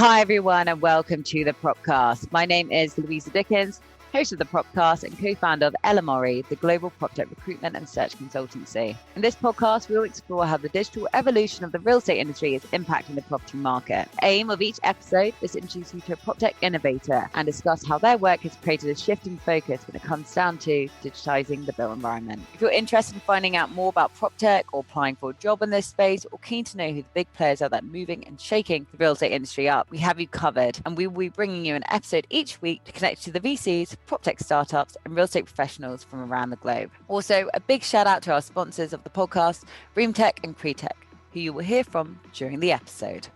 Hi, everyone, and welcome to the Propcast. My name is Louisa, host of the Propcast and co-founder of LMRE, the global PropTech recruitment and search consultancy. In this podcast, we'll explore how the digital evolution of the real estate industry is impacting the property market. The aim of each episode is to introduce you to a PropTech innovator and discuss how their work has created a shift in focus when it comes down to digitizing the built environment. If you're interested in finding out more about PropTech or applying for a job in this space, or keen to know who the big players are that are moving and shaking the real estate industry up, we have you covered, and we will be bringing you an episode each week to connect you to the VCs, PropTech startups, and real estate professionals from around the globe. Also, a big shout out to our sponsors of the podcast, CREtech and CREtech, who you will hear from during the episode.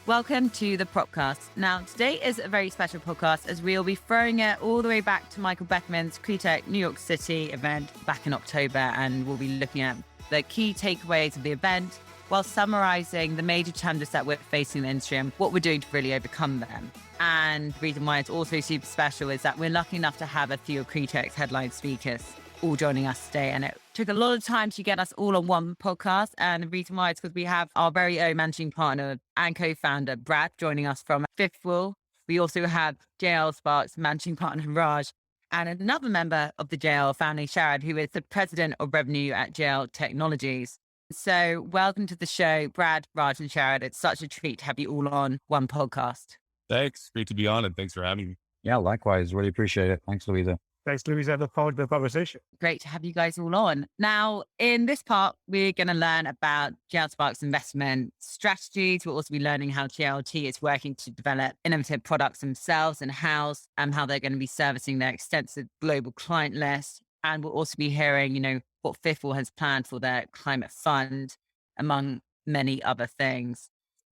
Welcome to the Propcast. Now, today is a very special podcast as we'll be throwing it all the way back to Michael Beckerman's CREtech New York City event back in October, and we'll be looking at the key takeaways of the event, while summarizing the major challenges that we're facing in the industry and what we're doing to really overcome them. And the reason why it's also super special is that we're lucky enough to have a few of CREtech's headline speakers all joining us today. And it took a lot of time to get us all on one podcast. And the reason why is because we have our very own managing partner and co-founder, Brad, joining us from Fifth Wall. We also have JLL Sparks managing partner, Raj, and another member of the JLL family, Sharad, who is the president of revenue at JLL Technologies. So welcome to the show, Brad, Raj, and Sharad. It's such a treat to have you all on one podcast. Thanks. Great to be on, and thanks for having me. Yeah, likewise. Really appreciate it. Thanks, Louisa. Thanks, Louisa. I look forward to the conversation. Great to have you guys all on. Now, in this part, we're going to learn about JLL Sparks investment strategies. We'll also be learning how JLT is working to develop innovative products themselves in-house and how they're going to be servicing their extensive global client list. And we'll also be hearing, what Fifth Wall has planned for their climate fund, among many other things.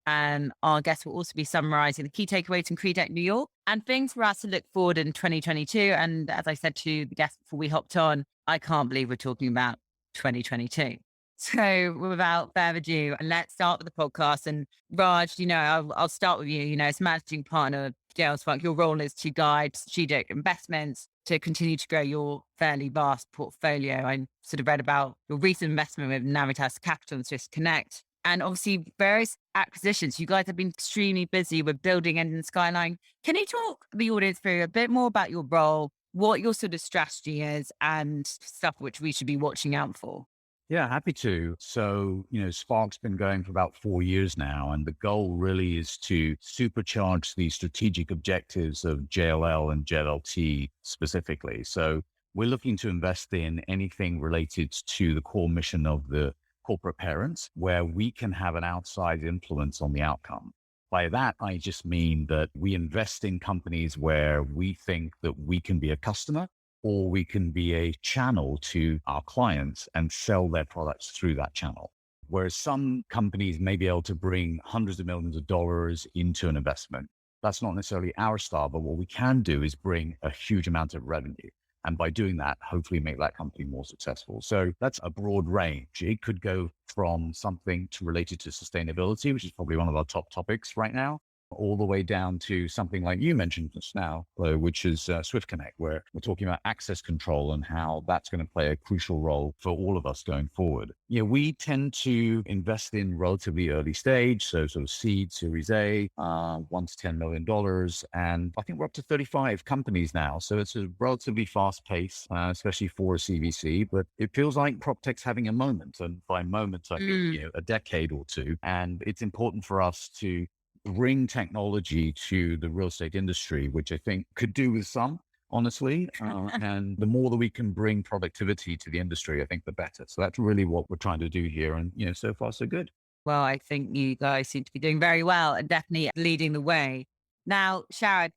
And our guests will also be summarizing the key takeaways in CREtech New York and things for us to look forward in 2022. And as I said to the guests before we hopped on, I can't believe we're talking about 2022. So without further ado, let's start with the podcast. And Raj, I'll start with you. As managing partner of JLL Spark, your role is to guide strategic investments to continue to grow your fairly vast portfolio. I sort of read about your recent investment with Navitas Capital and Swiss Connect, and obviously various acquisitions. You guys have been extremely busy with building Engine Skyline. Can you talk the audience through a bit more about your role, what your sort of strategy is, and stuff which we should be watching out for? Yeah, happy to. So, Spark's been going for about 4 years now, and the goal really is to supercharge the strategic objectives of JLL and JLLT specifically. So we're looking to invest in anything related to the core mission of the corporate parents, where we can have an outside influence on the outcome. By that, I just mean that we invest in companies where we think that we can be a customer, or we can be a channel to our clients and sell their products through that channel. Whereas some companies may be able to bring hundreds of millions of dollars into an investment. That's not necessarily our style, but what we can do is bring a huge amount of revenue. And by doing that, hopefully make that company more successful. So that's a broad range. It could go from something related to sustainability, which is probably one of our top topics right now, all the way down to something like you mentioned just now, which is Swift Connect, where we're talking about access control and how that's going to play a crucial role for all of us going forward. We tend to invest in relatively early stage, so sort of seed, Series A, $1 to $10 million. And I think we're up to 35 companies now. So it's a relatively fast pace, especially for a CVC, but it feels like PropTech's having a moment. And by moment, I mean, a decade or two. And it's important for us to bring technology to the real estate industry, which I think could do with some, honestly. And the more that we can bring productivity to the industry, I think the better. So that's really what we're trying to do here. And, so far, so good. Well, I think you guys seem to be doing very well and definitely leading the way. Now, Sharad,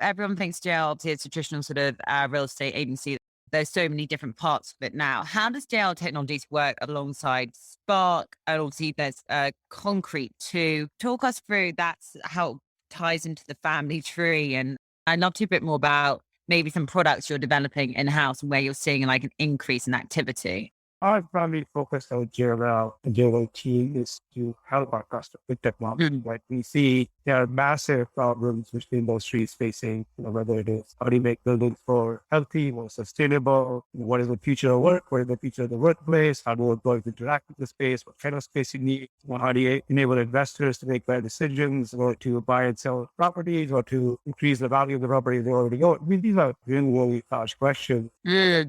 everyone thinks JLL is a traditional sort of real estate agency. There's so many different parts of it now. How does JLL Technologies work alongside Spark? And obviously there's Concrete too. Talk us through that's how it ties into the family tree. And I'd love to hear a bit more about maybe some products you're developing in-house and where you're seeing like an increase in activity. Our primary focus on JLL and JLL team is to help our customers with technology. Right? We see There are massive problems which the industry is facing, whether it is how do you make buildings more healthy, more sustainable, what is the future of work, what is the future of the workplace, how do employees interact with the space, what kind of space you need, how do you enable investors to make better decisions, or to buy and sell properties, or to increase the value of the property they already own. I mean, these are really, really large questions.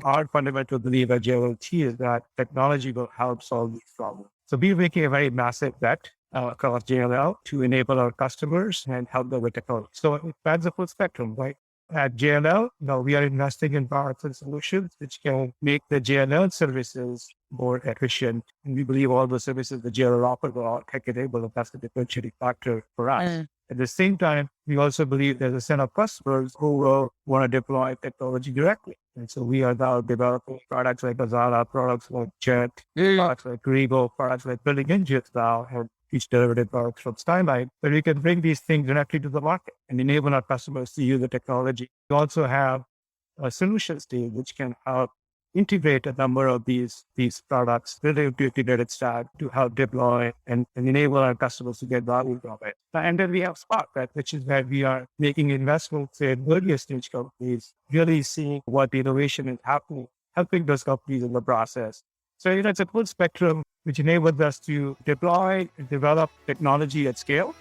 Our fundamental belief at JLLT is that technology will help solve these problems. So we're making a very massive bet across JLL to enable our customers and help them with technology. So it spans the full spectrum, right? At JLL, we are investing in products and solutions which can make the JLL services more efficient. And we believe all the services the JLL offers are tech-enabled, and that's the differentiating factor for us. At the same time, we also believe there's a set of customers who will want to deploy technology directly. And so we are now developing products like Azara, products like Jet, products like Greiwe, products like Building Engines now, and each derivative products from Skyline, where we can bring these things directly to the market and enable our customers to use the technology. We also have a solutions team which can help integrate a number of these products related to integrated stack to help deploy and enable our customers to get value from it. And then we have Spark, right, which is where we are making investments in earlier stage companies, really seeing what the innovation is happening, helping those companies in the process. So it's a full spectrum which enables us to deploy and develop technology at scale.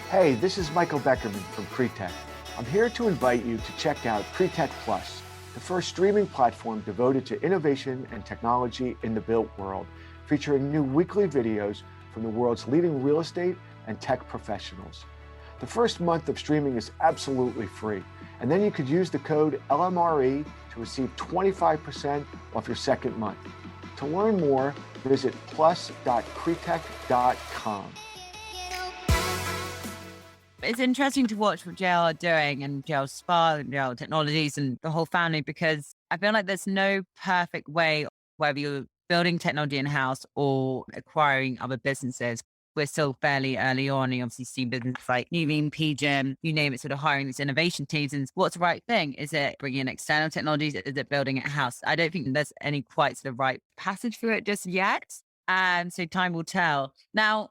Hey, this is Michael Beckerman from CREtech. I'm here to invite you to check out CREtech Plus, the first streaming platform devoted to innovation and technology in the built world, featuring new weekly videos from the world's leading real estate and tech professionals. The first month of streaming is absolutely free, and then you could use the code LMRE to receive 25% off your second month. To learn more, visit plus.cretech.com. It's interesting to watch what JL are doing, and JL Spa and JL Technologies and the whole family, because I feel like there's no perfect way, whether you're building technology in-house or acquiring other businesses. We're still fairly early on. You obviously see businesses like Nuveen, PGIM, you name it, sort of hiring these innovation teams. And what's the right thing? Is it bringing in external technologies? Is it building it in-house? I don't think there's any quite sort of right passage for it just yet. And so time will tell. Now,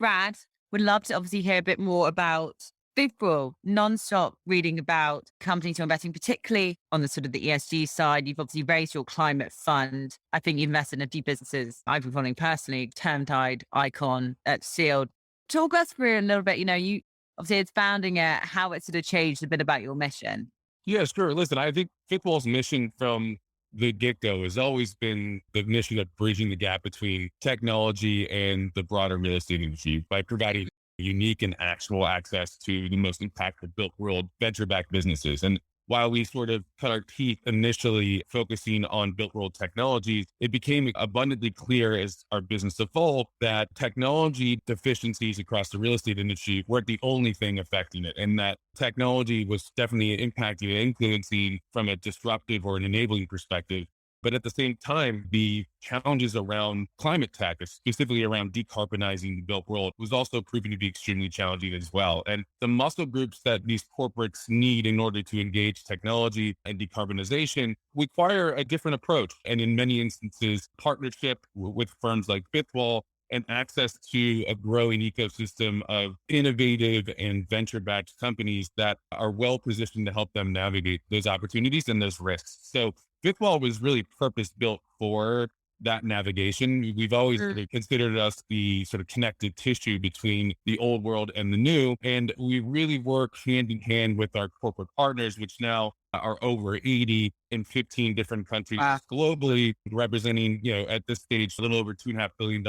Brad, would love to obviously hear a bit more about Bigwell, non-stop reading about companies who are investing, particularly on the sort of the ESG side. You've obviously raised your climate fund. I think you've invested in a few businesses I've been following personally, Termtide, Icon, at Sealed. Talk us through a little bit, you obviously it's founding it, how it sort of changed a bit about your mission. Yeah, sure. Listen, I think Bigwell's mission from the get-go has always been the mission of bridging the gap between technology and the broader real estate industry by providing unique and actionable access to the most impactful built world venture-backed businesses. And while we sort of cut our teeth initially focusing on built world technologies, it became abundantly clear as our business evolved that technology deficiencies across the real estate industry weren't the only thing affecting it, and that technology was definitely impacting and influencing from a disruptive or an enabling perspective. But at the same time, the challenges around climate tech, specifically around decarbonizing the built world, was also proving to be extremely challenging as well. And the muscle groups that these corporates need in order to engage technology and decarbonization require a different approach. And in many instances, partnership with firms like Bigwell and access to a growing ecosystem of innovative and venture-backed companies that are well positioned to help them navigate those opportunities and those risks. So Bigwell was really purpose-built for that navigation. We've always considered us the sort of connective tissue between the old world and the new. And we really work hand in hand with our corporate partners, which now are over 80 in 15 different countries globally, representing, at this stage, a little over $2.5 billion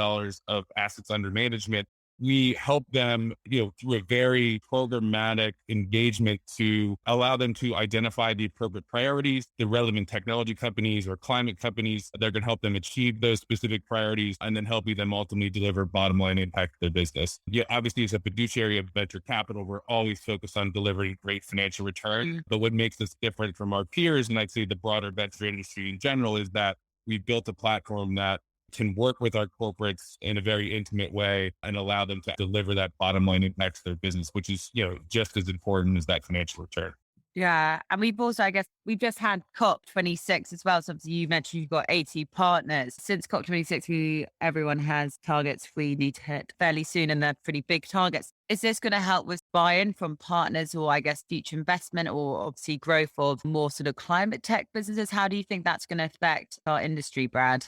of assets under management. We help them, through a very programmatic engagement to allow them to identify the appropriate priorities, the relevant technology companies or climate companies that are going to help them achieve those specific priorities, and then helping them ultimately deliver bottom line impact to their business. Yeah, obviously, as a fiduciary of venture capital, we're always focused on delivering great financial return. But what makes us different from our peers, and I'd say the broader venture industry in general, is that we've built a platform that can work with our corporates in a very intimate way and allow them to deliver that bottom line impact to their business, which is, just as important as that financial return. Yeah. And we've also, I guess, we've just had COP26 as well. So obviously you mentioned you've got 80 partners. Since COP26, everyone has targets we need to hit fairly soon, and they're pretty big targets. Is this going to help with buy-in from partners, or I guess future investment, or obviously growth of more sort of climate tech businesses? How do you think that's going to affect our industry, Brad?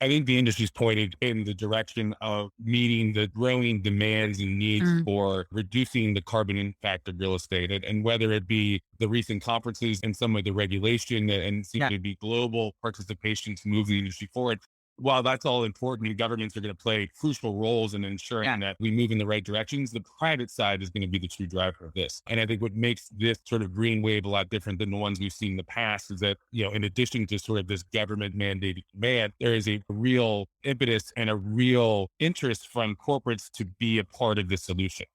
I think the industry's pointed in the direction of meeting the growing demands and needs Mm. for reducing the carbon impact of real estate. And whether it be the recent conferences and some of the regulation and seem Yeah. to be global participation to move the industry forward, while that's all important, and governments are going to play crucial roles in ensuring Yeah. that we move in the right directions, the private side is going to be the true driver of this. And I think what makes this sort of green wave a lot different than the ones we've seen in the past is that, in addition to sort of this government mandated demand, there is a real impetus and a real interest from corporates to be a part of the solution.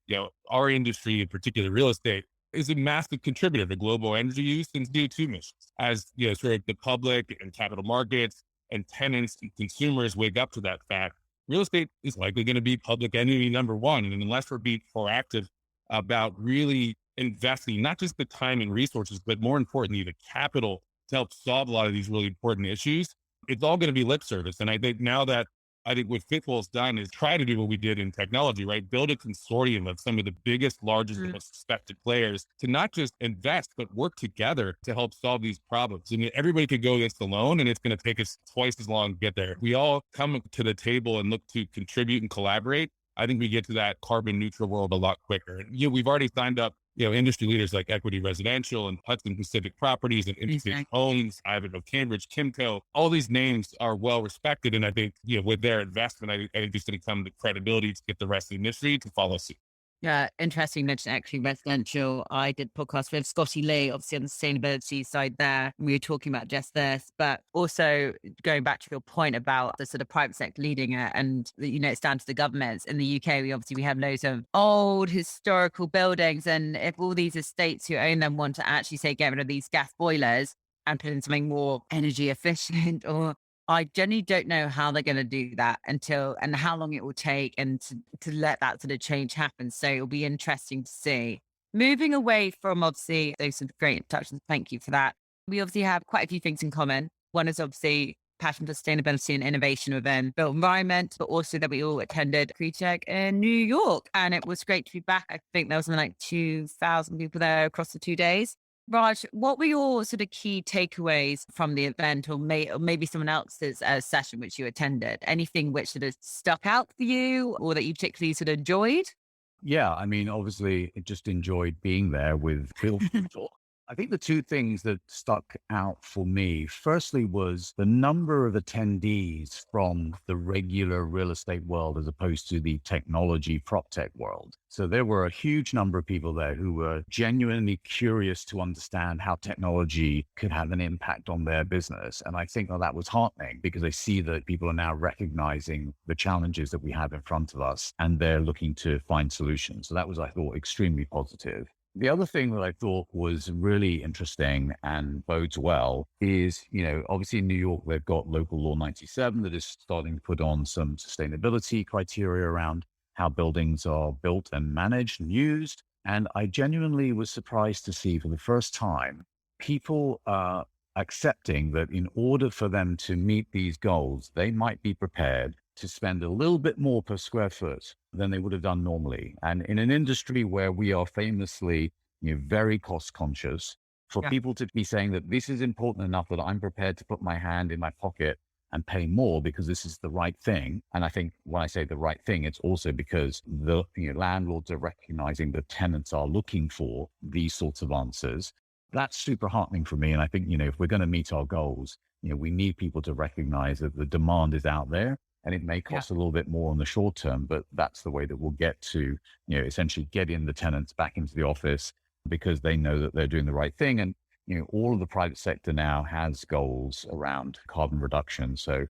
Our industry, in particular real estate, is a massive contributor to global energy use and CO2 emissions. As sort of the public and capital markets and tenants and consumers wake up to that fact, real estate is likely going to be public enemy number one. And unless we're being proactive about really investing, not just the time and resources, but more importantly, the capital to help solve a lot of these really important issues, it's all going to be lip service. And I think now that what Fitwell's done is try to do what we did in technology, right? Build a consortium of some of the biggest, largest, and most respected players to not just invest, but work together to help solve these problems. I mean, everybody could go this alone, and it's going to take us twice as long to get there. We all come to the table and look to contribute and collaborate. I think we get to that carbon neutral world a lot quicker. And we've already signed up industry leaders like Equity Residential and Hudson Pacific Properties and Interstate Homes, Ivanhoe Cambridge, Kimco. All these names are well respected. And I think, with their investment, I think it's going to come the credibility to get the rest of the industry to follow suit. Yeah, interesting. You mentioned actually residential. I did podcast with Scottie Lee, obviously on the sustainability side there. We were talking about just this, but also going back to your point about the sort of private sector leading it, and it's down to the governments. In the UK, we have loads of old historical buildings, and if all these estates who own them want to actually say get rid of these gas boilers and put in something more energy efficient, or I genuinely don't know how they're going to do that and how long it will take, and to let that sort of change happen. So it'll be interesting to see. Moving away from obviously those sort of great introductions, thank you for that. We obviously have quite a few things in common. One is obviously passion for sustainability and innovation within built environment, but also that we all attended CREtech in New York. And it was great to be back. I think there was something like 2,000 people there across the 2 days. Raj, what were your sort of key takeaways from the event, or maybe someone else's session which you attended? Anything which sort of stuck out for you, or that you particularly sort of enjoyed? Yeah, I mean, obviously, I just enjoyed being there with Phil. I think the two things that stuck out for me, firstly, was the number of attendees from the regular real estate world as opposed to the technology prop tech world. So there were a huge number of people there who were genuinely curious to understand how technology could have an impact on their business. And I think that was heartening, because I see that people are now recognizing the challenges that we have in front of us, and they're looking to find solutions. So that was, I thought, extremely positive. The other thing that I thought was really interesting and bodes well is, obviously in New York, they've got Local Law 97 that is starting to put on some sustainability criteria around how buildings are built and managed and used. And I genuinely was surprised to see for the first time, people are accepting that in order for them to meet these goals, they might be prepared to spend a little bit more per square foot than they would have done normally. And in an industry where we are famously, very cost conscious, for people to be saying that this is important enough that I'm prepared to put my hand in my pocket and pay more because this is the right thing. And I think when I say the right thing, it's also because the landlords are recognizing that tenants are looking for these sorts of answers. That's super heartening for me. And I think, if we're going to meet our goals, we need people to recognize that the demand is out there. And it may cost a little bit more in the short term, but that's the way that we'll get to, essentially get in the tenants back into the office, because they know that they're doing the right thing. And, all of the private sector now has goals around carbon reduction. So,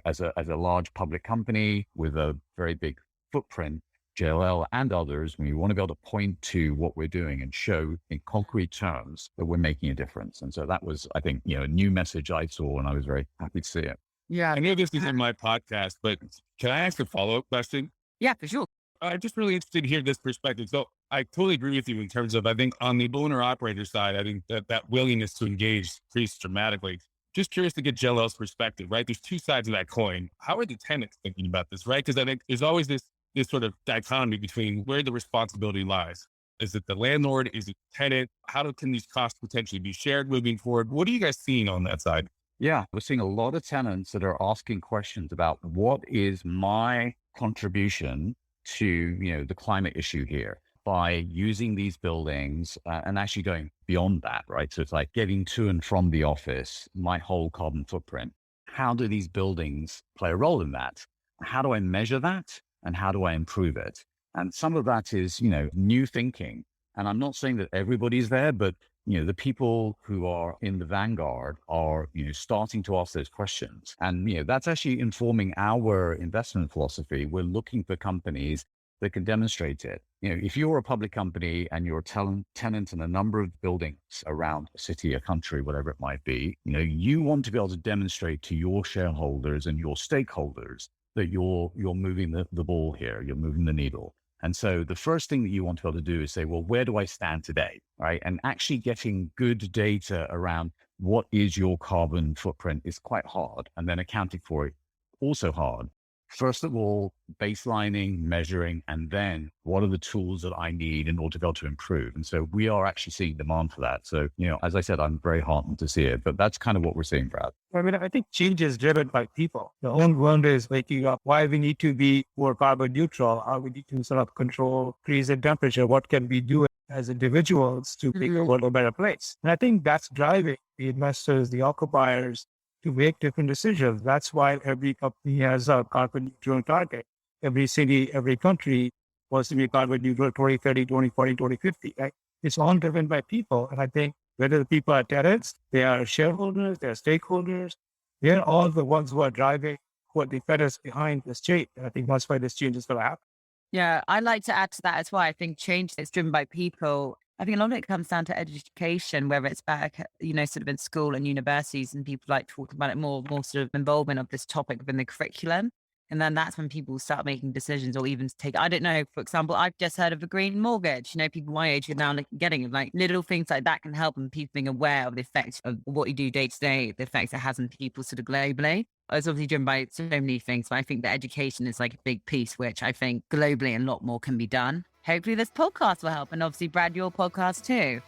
as a large public company with a very big footprint, JLL and others, we want to be able to point to what we're doing and show in concrete terms that we're making a difference. And so that was, I think, a new message I saw, and I was very happy to see it. Yeah. I know this isn't my podcast, but can I ask a follow-up question? Yeah, for sure. I'm just really interested to hear this perspective. So I totally agree with you in terms of, I think on the owner operator side, I think that willingness to engage increased dramatically. Just curious to get JLL's perspective, right? There's two sides of that coin. How are the tenants thinking about this, right? Because I think there's always this sort of dichotomy between where the responsibility lies. Is it the landlord? Is it the tenant? Can these costs potentially be shared moving forward? What are you guys seeing on that side? Yeah, we're seeing a lot of tenants that are asking questions about what is my contribution to, the climate issue here by using these buildings and actually going beyond that, right? So it's like getting to and from the office, my whole carbon footprint. How do these buildings play a role in that? How do I measure that? And how do I improve it? And some of that is, new thinking. And I'm not saying that everybody's there, but the people who are in the vanguard are, starting to ask those questions. And, that's actually informing our investment philosophy. We're looking for companies that can demonstrate it. If you're a public company and you're a tenant in a number of buildings around a city, a country, whatever it might be, you want to be able to demonstrate to your shareholders and your stakeholders that you're moving the ball here, you're moving the needle. And so the first thing that you want to be able to do is say, well, where do I stand today? Right. And actually getting good data around what is your carbon footprint is quite hard. And then accounting for it also hard. First of all, baselining, measuring, and then what are the tools that I need in order to be able to improve? And so we are actually seeing demand for that. So, as I said, I'm very heartened to see it, but that's kind of what we're seeing, Brad. I mean, I think change is driven by people. The whole world is waking up why we need to be more carbon neutral, how we need to sort of control trees and temperature, what can we do as individuals to make the world a better place. And I think that's driving the investors, the occupiers, to make different decisions. That's why every company has a carbon neutral target. Every city, every country wants to be carbon neutral 2030, 2040, 2050. Right? It's all driven by people. And I think whether the people are tenants, they are shareholders, they're stakeholders, they're all the ones who are driving what the fetters behind this change. And I think that's why this change is going to happen. Yeah, I'd like to add to that as well. I think change is driven by people. I think a lot of it comes down to education, whether it's back, sort of in school and universities, and people like talk about it more sort of involvement of this topic within the curriculum. And then that's when people start making decisions or even take, I don't know, for example, I've just heard of a green mortgage. People my age are now getting it. Like little things like that can help and people being aware of the effects of what you do day to day, the effects it has on people sort of globally. It's obviously driven by so many things, but I think that education is like a big piece, which I think globally a lot more can be done. Hopefully this podcast will help. And obviously, Brad, your podcast too.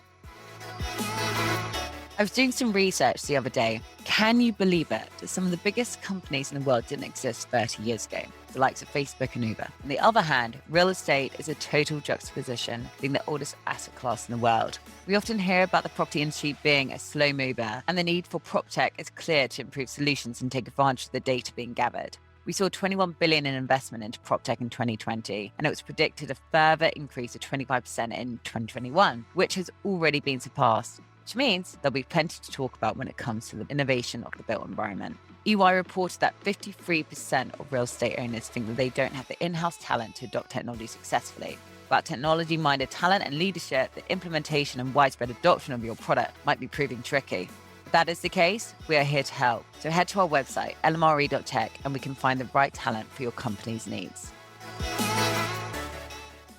I was doing some research the other day. Can you believe it? That some of the biggest companies in the world didn't exist 30 years ago, the likes of Facebook and Uber. On the other hand, real estate is a total juxtaposition, being the oldest asset class in the world. We often hear about the property industry being a slow mover, and the need for prop tech is clear to improve solutions and take advantage of the data being gathered. We saw $21 billion in investment into prop tech in 2020, and it was predicted a further increase of 25% in 2021, which has already been surpassed, which means there'll be plenty to talk about when it comes to the innovation of the built environment. EY reported that 53% of real estate owners think that they don't have the in-house talent to adopt technology successfully. Without technology-minded talent and leadership, the implementation and widespread adoption of your product might be proving tricky. If that is the case, we are here to help. So head to our website, lmre.tech, and we can find the right talent for your company's needs.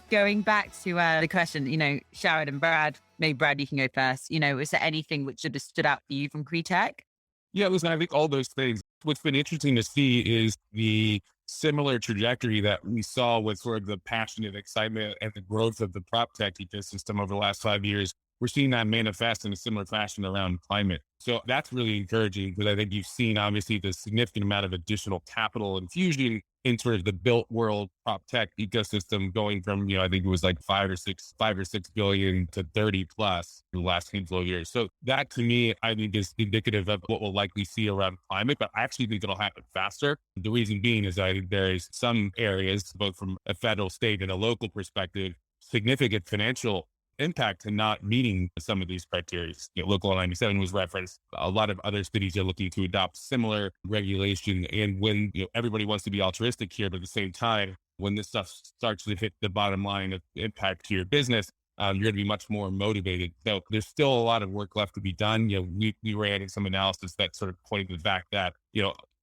Going back to the question, Sharad and Brad, maybe Brad, you can go first. Is there anything which should have stood out for you from CREtech? Yeah, listen, I think all those things. What's been interesting to see is the similar trajectory that we saw with sort of the passionate excitement and the growth of the prop tech ecosystem over the last 5 years. We're seeing that manifest in a similar fashion around climate. So that's really encouraging because I think you've seen obviously the significant amount of additional capital infusion in sort of the built world prop tech ecosystem going from, I think it was like 5 or 6 billion to 30 plus in the last handful of years. So that to me, I think is indicative of what we'll likely see around climate, but I actually think it'll happen faster. The reason being is I think there is some areas, both from a federal, state and a local perspective, significant financial impact to not meeting some of these criteria. Local 97 was referenced. A lot of other cities are looking to adopt similar regulation. And when everybody wants to be altruistic here, but at the same time, when this stuff starts to hit the bottom line of impact to your business, you're going to be much more motivated. So there's still a lot of work left to be done. We ran some analysis that sort of pointed to the fact that,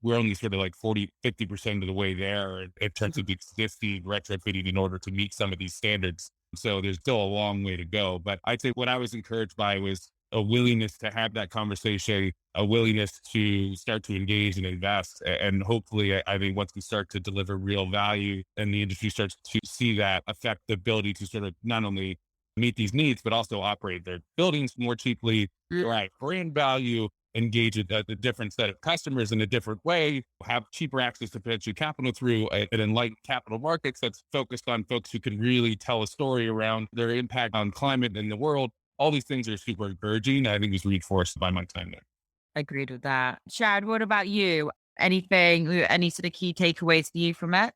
we're only sort of like 50% of the way there in terms of existing retrofitting in order to meet some of these standards. So there's still a long way to go. But I'd say what I was encouraged by was a willingness to have that conversation, a willingness to start to engage and invest. And hopefully, I think once we start to deliver real value and the industry starts to see that affect the ability to sort of not only meet these needs, but also operate their buildings more cheaply, right? Brand value, engage a different set of customers in a different way, have cheaper access to venture capital through an enlightened capital markets that's focused on folks who can really tell a story around their impact on climate and the world. All these things are super encouraging. I think it was reinforced by my time there. Agreed with that. Sharad, what about you? Anything, any sort of key takeaways for you from it?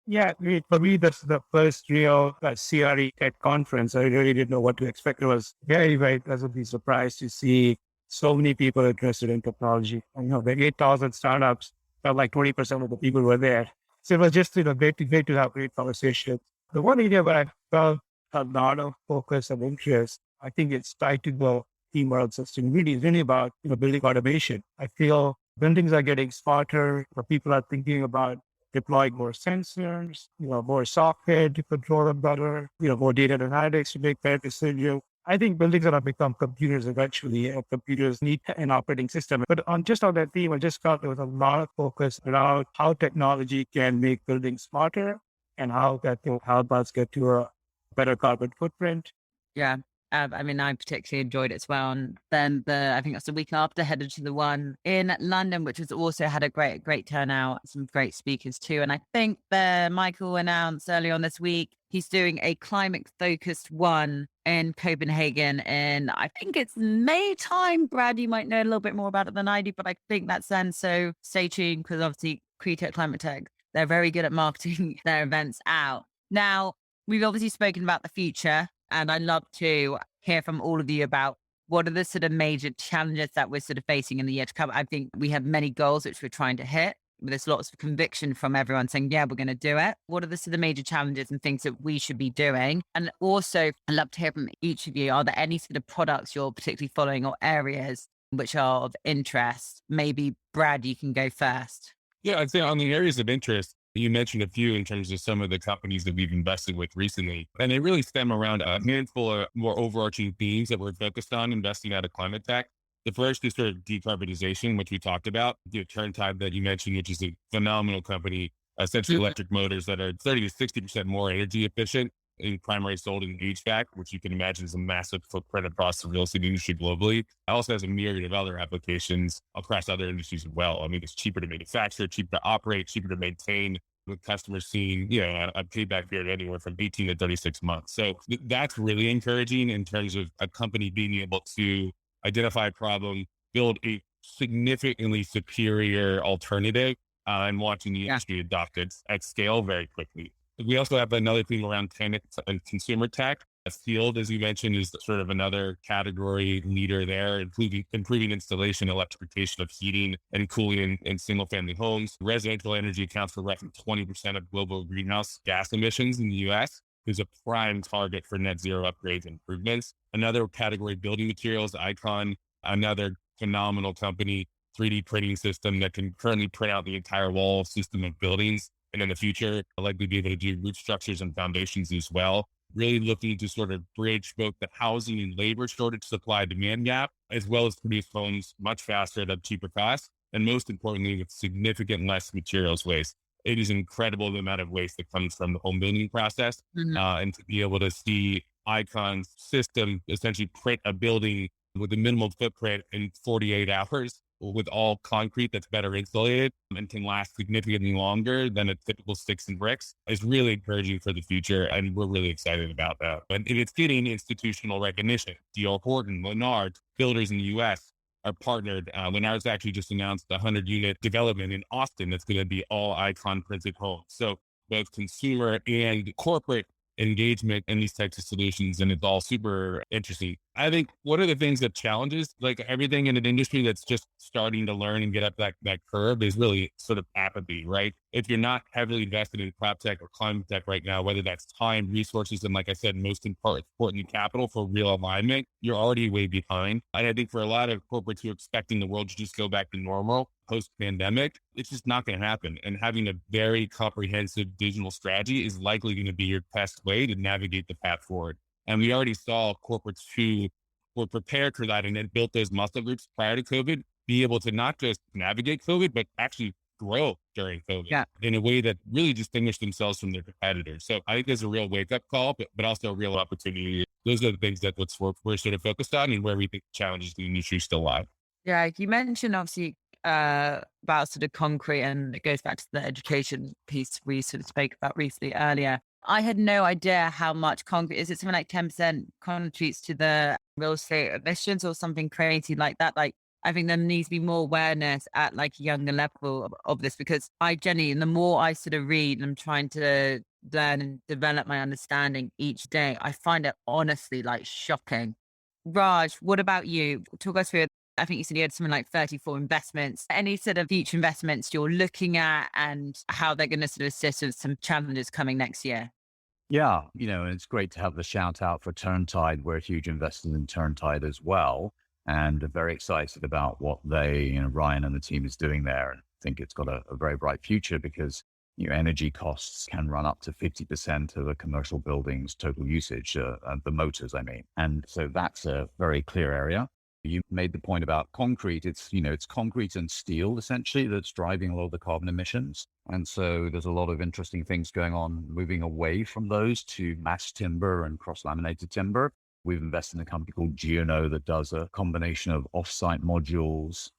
Yeah, for me, that's the first real CREtech conference. I really didn't know what to expect. It was very pleasantly surprised to see so many people interested in technology. And, the 8,000 startups, felt like 20% of the people were there. So it was just, great to have great conversation. The one area where I felt a lot of focus and interest, I think it's tied to the theme world sustainability. It's really about, building automation. I feel buildings are getting smarter, but people are thinking about deploying more sensors, more software to control them better, more data analytics to make better decisions. I think buildings are going to become computers eventually, and computers need an operating system. But on that theme, I just felt there was a lot of focus around how technology can make buildings smarter and how that can help us get to a better carbon footprint. Yeah. I mean, I particularly enjoyed it as well. And then I think that's the week after, headed to the one in London, which has also had a great turnout, some great speakers too. And I think Michael announced early on this week, he's doing a climate focused one in Copenhagen. And I think it's May time. Brad, you might know a little bit more about it than I do, but I think that's then. So stay tuned, because obviously CREtech Climate Tech, they're very good at marketing their events out. Now, we've obviously spoken about the future, and I'd love to hear from all of you about what are the sort of major challenges that we're sort of facing in the year to come. I think we have many goals which we're trying to hit. There's lots of conviction from everyone saying, yeah, we're going to do it. What are the sort of major challenges and things that we should be doing? And also, I'd love to hear from each of you. Are there any sort of products you're particularly following or areas which are of interest? Maybe Brad, you can go first. Yeah, I'd say on the areas of interest, you mentioned a few in terms of some of the companies that we've invested with recently, and they really stem around a handful of more overarching themes that we're focused on investing out of climate tech. The first is sort of decarbonization, which we talked about. The Turntide that you mentioned, which is a phenomenal company, essentially electric motors that are 30 to 60% more energy efficient in primary sold in HVAC, which you can imagine is a massive footprint across the real estate industry globally. It also has a myriad of other applications across other industries as well. I mean, it's cheaper to manufacture, cheaper to operate, cheaper to maintain, with customers seeing, a payback period anywhere from 18 to 36 months. So that's really encouraging in terms of a company being able to identify a problem, build a significantly superior alternative, and watching the industry adopt it at scale very quickly. We also have another theme around tenant and consumer tech. A field, as you mentioned, is sort of another category leader there, improving installation, electrification of heating and cooling in single family homes. Residential energy accounts for roughly 20% of global greenhouse gas emissions in the US, is a prime target for net zero upgrades and improvements. Another category, building materials, Icon, another phenomenal company, 3D printing system that can currently print out the entire wall system of buildings. And in the future, I'll likely be able to do root structures and foundations as well. Really looking to sort of bridge both the housing and labor shortage supply demand gap, as well as produce homes much faster at a cheaper cost. And most importantly, with significant less materials waste. It is incredible the amount of waste that comes from the home building process. And to be able to see Icon's system essentially print a building with a minimal footprint in 48 hours with all concrete that's better insulated and can last significantly longer than a typical sticks and bricks is really encouraging for the future. And we're really excited about that. And it's getting institutional recognition. D.R. Horton, Lennar, builders in the US are partnered. Lennar's actually just announced the 100-unit development in Austin that's going to be all Icon printed homes. So both consumer and corporate engagement in these types of solutions, and it's all super interesting. I think one of the things that challenges, like everything in an industry that's just starting to learn and get up that curve, is really sort of apathy, right? if you're not heavily invested in prop tech or climate tech right now, whether that's time, resources, and like I said, most important capital for real alignment, you're already way behind. And I think for a lot of corporates who are expecting the world to just go back to normal post-pandemic, it's just not going to happen. And having a very comprehensive digital strategy is likely going to be your best way to navigate the path forward. And we already saw corporates who were prepared for that and then built those muscle groups prior to COVID, be able to not just navigate COVID, but actually grow during COVID in a way that really distinguished themselves from their competitors. So I think there's a real wake-up call, but also a real opportunity. Those are the things that we're sort of focused on and where we think challenges the industry still lie. Yeah, you mentioned obviously about sort of concrete, and it goes back to the education piece we sort of spoke about briefly earlier. I had no idea how much concrete is. It something like 10% contributes to the real estate emissions or something crazy like that. Like, I think there needs to be more awareness at like a younger level of this, because I genuinely, the more I sort of read and I'm trying to learn and develop my understanding each day, I find it honestly like shocking. Raj, what about you? Talk us through, I think you said you had something like 34 investments. Any sort of future investments you're looking at and how they're going to sort of assist with some challenges coming next year? Yeah, and it's great to have the shout out for Turntide. We're huge investors in Turntide as well, and are very excited about what Ryan and the team is doing there. And I think it's got a very bright future because energy costs can run up to 50% of a commercial building's total usage, the motors, I mean. And so that's a very clear area. You made the point about concrete. It's concrete and steel essentially that's driving a lot of the carbon emissions. And so there's a lot of interesting things going on, moving away from those to mass timber and cross-laminated timber. We've invested in a company called Geono that does a combination of offsite modules,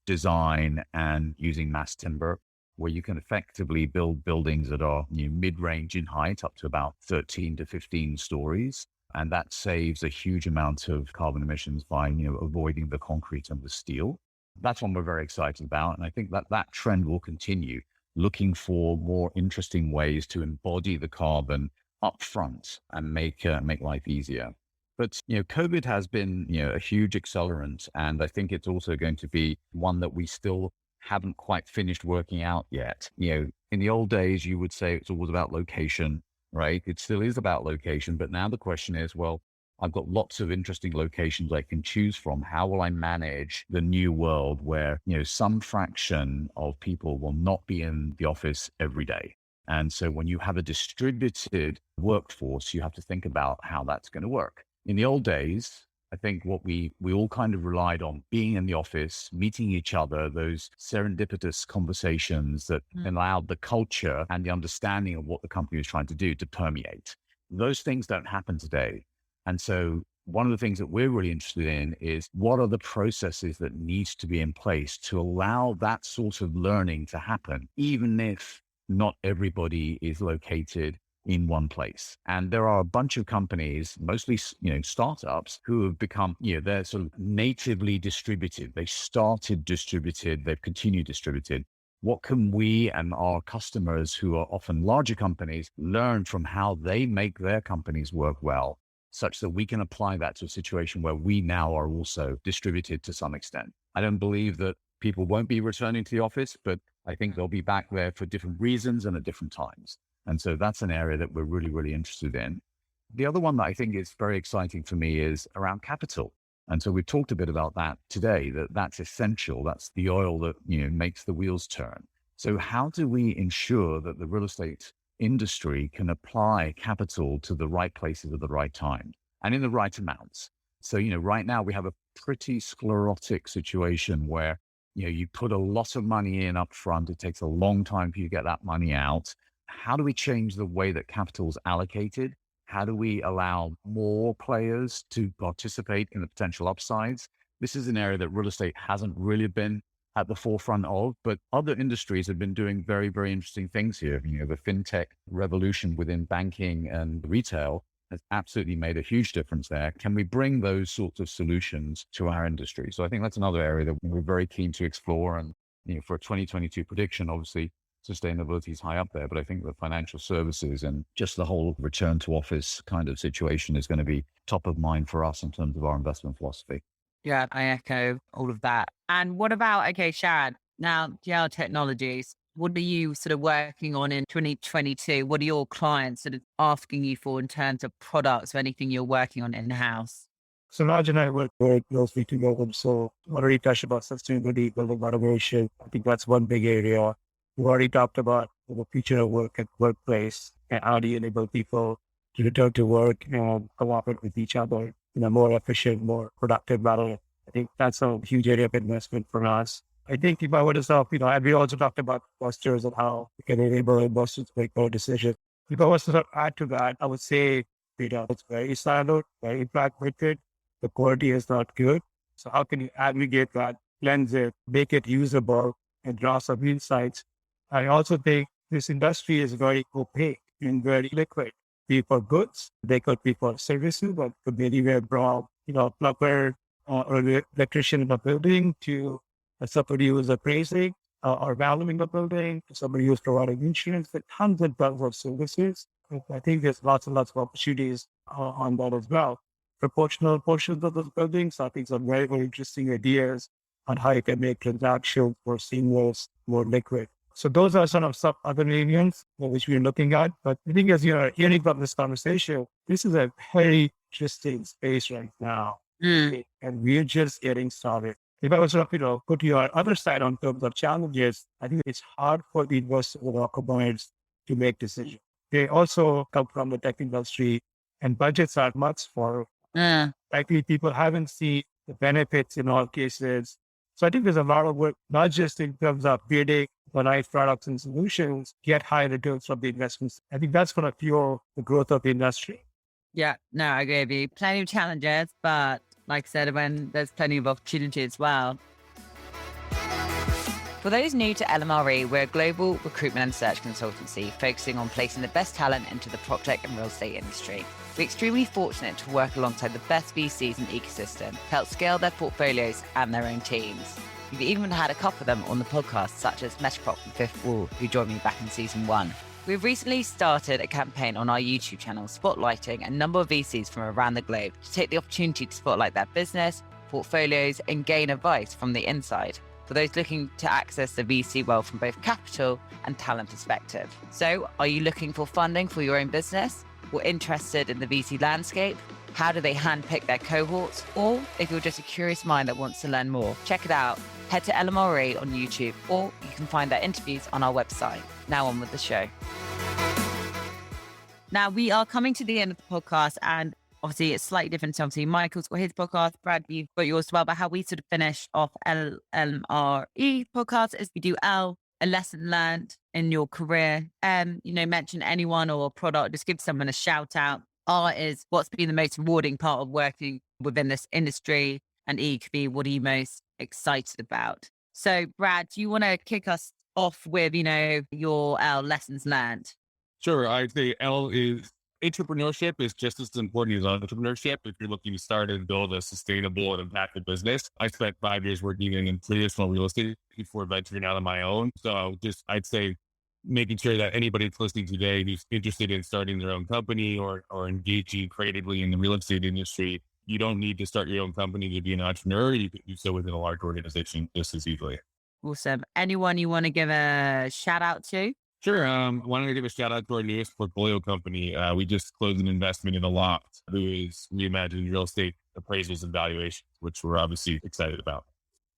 design, and using mass timber, where you can effectively build buildings that are mid-range in height, up to about 13 to 15 stories. And that saves a huge amount of carbon emissions by avoiding the concrete and the steel. That's one we're very excited about. And I think that trend will continue, looking for more interesting ways to embody the carbon upfront and make life easier. But COVID has been a huge accelerant, and I think it's also going to be one that we still haven't quite finished working out yet. In the old days, you would say it's always about location, right? It still is about location, but now the question is, well, I've got lots of interesting locations I can choose from. How will I manage the new world where some fraction of people will not be in the office every day? And so when you have a distributed workforce, you have to think about how that's going to work. In the old days, I think what we all kind of relied on being in the office, meeting each other, those serendipitous conversations that allowed the culture and the understanding of what the company was trying to do to permeate. Those things don't happen today. And so one of the things that we're really interested in is what are the processes that needs to be in place to allow that sort of learning to happen, even if not everybody is located in one place. And there are a bunch of companies, mostly, startups, who have become, they're sort of natively distributed. They started distributed, they've continued distributed. What can we and our customers, who are often larger companies, learn from how they make their companies work well, such that we can apply that to a situation where we now are also distributed to some extent? I don't believe that people won't be returning to the office, but I think they'll be back there for different reasons and at different times. And so that's an area that we're really, really interested in. The other one that I think is very exciting for me is around capital. And so we've talked a bit about that today, that's essential. That's the oil that, makes the wheels turn. So how do we ensure that the real estate industry can apply capital to the right places at the right time and in the right amounts? So, right now we have a pretty sclerotic situation where, you put a lot of money in up front. It takes a long time for you to get that money out. How do we change the way that capital is allocated? How do we allow more players to participate in the potential upsides? This is an area that real estate hasn't really been at the forefront of, but other industries have been doing very, very interesting things here. The fintech revolution within banking and retail has absolutely made a huge difference there. Can we bring those sorts of solutions to our industry? So I think that's another area that we're very keen to explore. And for a 2022 prediction, obviously, sustainability is high up there, but I think the financial services and just the whole return to office kind of situation is going to be top of mind for us in terms of our investment philosophy. Yeah, I echo all of that. And what about, Sharad, now JLL Technologies, What are you sort of working on in 2022? What are your clients sort of asking you for in terms of products or anything you're working on in-house? So Raj and I work very closely together. So already touched about sustainability, building automation. I think that's one big area. We already talked about the future of work at workplace and how do you enable people to return to work and cooperate with each other in a more efficient, more productive manner. I think that's a huge area of investment for us. I think if I were to stop, and we also talked about postures and how we can enable investors to make more decisions. If I was to sort of add to that, I would say, it's very siloed, very fragmented. The quality is not good. So how can you aggregate that, cleanse it, make it usable, and draw some insights? I also think this industry is very opaque and very liquid. Be for goods, they could be for services, but could be anywhere from, plumber or electrician in a building to somebody who's appraising or valuing a building, to somebody who's providing insurance, with tons and tons of services. And I think there's lots and lots of opportunities on that as well. Proportional portions of those buildings, I think some very, very interesting ideas on how you can make transactions more seamless, more liquid. So those are sort of some other areas which we're looking at. But I think as you're hearing from this conversation, this is a very interesting space right now. Mm. And we're just getting started. If I was sort of, put your other side on terms of challenges, I think it's hard for the investors and occupiers to make decisions. They also come from the tech industry and budgets are much for likely people haven't seen the benefits in all cases. So I think there's a lot of work, not just in terms of building the right products and solutions, get high returns from the investments. I think that's going to fuel the growth of the industry. Yeah, no, I agree with you. Plenty of challenges, but like I said, when there's plenty of opportunity as well. For those new to LMRE, we're a global recruitment and search consultancy focusing on placing the best talent into the PropTech and real estate industry. We're extremely fortunate to work alongside the best VCs in the ecosystem to help scale their portfolios and their own teams. We've even had a couple of them on the podcast, such as Metaprop and Fifth Wall, who joined me back in season 1. We've recently started a campaign on our YouTube channel spotlighting a number of VCs from around the globe to take the opportunity to spotlight their business, portfolios, and gain advice from the inside for those looking to access the VC world from both capital and talent perspective. So, are you looking for funding for your own business or interested in the VC landscape? How do they handpick their cohorts? Or if you're just a curious mind that wants to learn more, check it out. Head to LMRE on YouTube, or you can find their interviews on our website. Now on with the show. Now we are coming to the end of the podcast, and obviously it's slightly different. So obviously Michael's got his podcast, Brad, you've got yours as well. But how we sort of finish off LMRE podcast is we do L, a lesson learned in your career. Mention anyone or a product, just give someone a shout out. R is what's been the most rewarding part of working within this industry, and E could be what are you most excited about. So Brad, do you want to kick us off with, your L lessons learned? Sure. I'd say L is entrepreneurship is just as important as entrepreneurship. If you're looking to start and build a sustainable and impactful business, I spent 5 years working in traditional real estate before venturing out on my own. So I'd say making sure that anybody that's listening today who's interested in starting their own company or engaging creatively in the real estate industry, you don't need to start your own company to be an entrepreneur. You can do so within a large organization just as easily. Awesome. Anyone you want to give a shout out to? Sure. I wanted to give a shout out to our newest portfolio company. We just closed an investment in Aloft, who is reimagining real estate appraisals and valuations, which we're obviously excited about.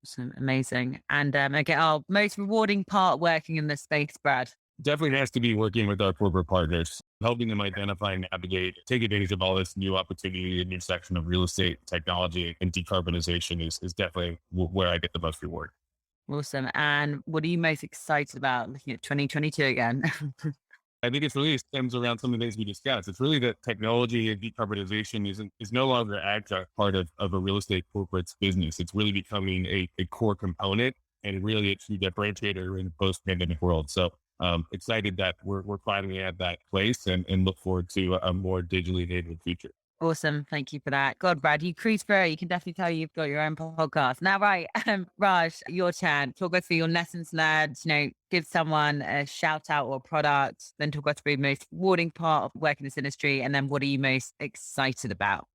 Awesome. Amazing. And our most rewarding part working in this space, Brad? Definitely has to be working with our corporate partners, helping them identify and navigate, take advantage of all this new opportunity, the intersection of real estate, technology, and decarbonization is definitely where I get the most reward. Awesome. And what are you most excited about looking at 2022 again? I think it's really stems around some of the things we discussed. It's really that technology and decarbonization is no longer an adjunct part of a real estate corporate's business. It's really becoming a core component and really a true differentiator in the post-pandemic world. So excited that we're finally at that place and look forward to a more digitally native future. Awesome. Thank you for that. God, Brad, you cruise through. You can definitely tell you've got your own podcast. Now, right, Raj, your turn. Talk us through your lessons learned, give someone a shout out or a product, then talk us through the most rewarding part of working in this industry. And then what are you most excited about?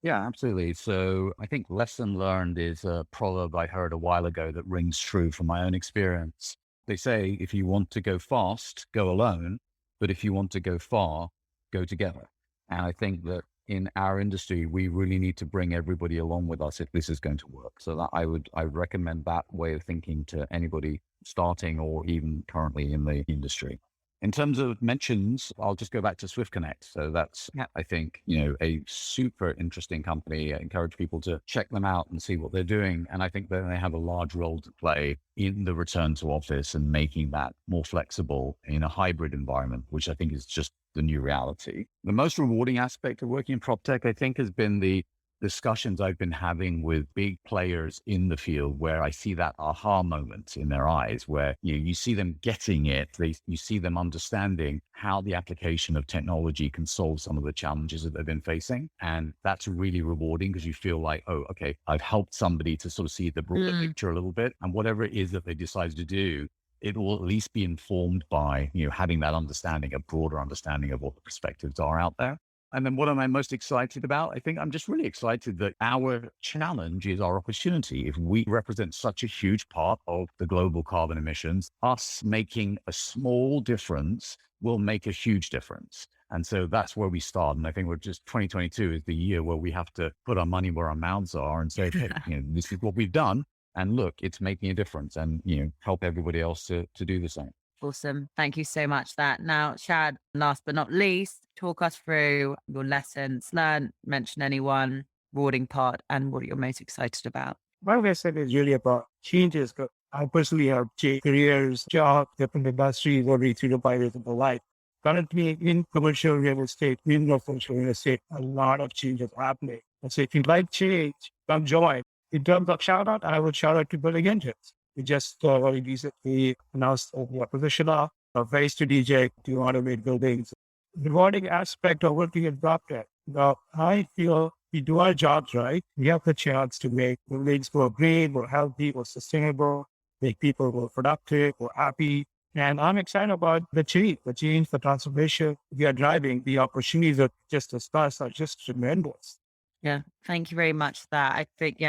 Yeah, absolutely. So I think lesson learned is a proverb I heard a while ago that rings true from my own experience. They say if you want to go fast, go alone, but if you want to go far, go together. And I think that in our industry, we really need to bring everybody along with us if this is going to work. So that I would recommend that way of thinking to anybody starting or even currently in the industry. In terms of mentions, I'll just go back to Swift Connect. So that's, I think, a super interesting company. I encourage people to check them out and see what they're doing. And I think that they have a large role to play in the return to office and making that more flexible in a hybrid environment, which I think is just the new reality. The most rewarding aspect of working in prop tech, I think, has been the discussions I've been having with big players in the field where I see that aha moment in their eyes, where you see them getting it, you see them understanding how the application of technology can solve some of the challenges that they've been facing. And that's really rewarding because you feel like, oh, okay, I've helped somebody to sort of see the broader picture a little bit. And whatever it is that they decide to do, it will at least be informed by, having that understanding, a broader understanding of what the perspectives are out there. And then what am I most excited about? I think I'm just really excited that our challenge is our opportunity. If we represent such a huge part of the global carbon emissions, us making a small difference will make a huge difference. And so that's where we start. And I think 2022 is the year where we have to put our money where our mouths are and say, hey, this is what we've done. And look, it's making a difference, and, help everybody else to do the same. Awesome. Thank you so much for that. Now, Sharad, last but not least, talk us through your lessons learned, mention anyone, rewarding part, and what you're most excited about. My lesson is really about changes. I personally have changed careers, jobs, different industries every 3 to 5 years of my life. Currently in commercial real estate, in residential real estate, a lot of changes are happening. And so if you like change, come join. In terms of shout out, I would shout out to Building Engines. We just very recently announced the acquisition of a very strategic to automate buildings. Rewarding aspect of working in PropTech. Now, I feel we do our jobs right. We have the chance to make buildings more green, more healthy, more sustainable, make people more productive, more happy. And I'm excited about the change, the transformation we are driving. The opportunities that just discussed are just tremendous. Yeah, thank you very much for that. I think,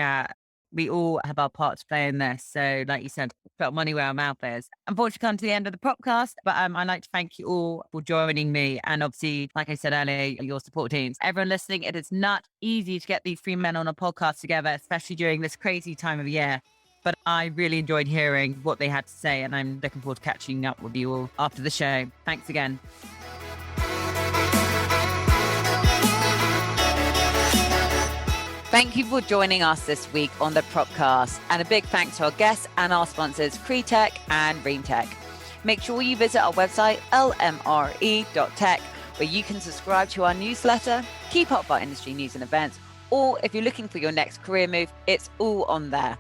we all have our part to play in this. So like you said, put our money where our mouth is. Unfortunately, come to the end of the podcast, but I'd like to thank you all for joining me. And obviously, like I said earlier, your support teams. Everyone listening, it is not easy to get these 3 men on a podcast together, especially during this crazy time of year. But I really enjoyed hearing what they had to say, and I'm looking forward to catching up with you all after the show. Thanks again. Thank you for joining us this week on the Propcast, and a big thanks to our guests and our sponsors, CREtech and ReamTech. Make sure you visit our website, lmre.tech, where you can subscribe to our newsletter, keep up with our industry news and events, or if you're looking for your next career move, it's all on there.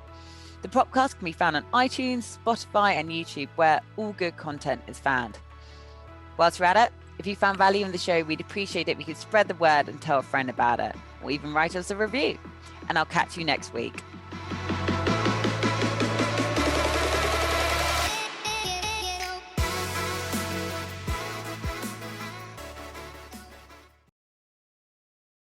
The Propcast can be found on iTunes, Spotify, and YouTube, where all good content is found. Whilst we're at it, if you found value in the show, we'd appreciate it if you could spread the word and tell a friend about it, or even write us a review. And I'll catch you next week.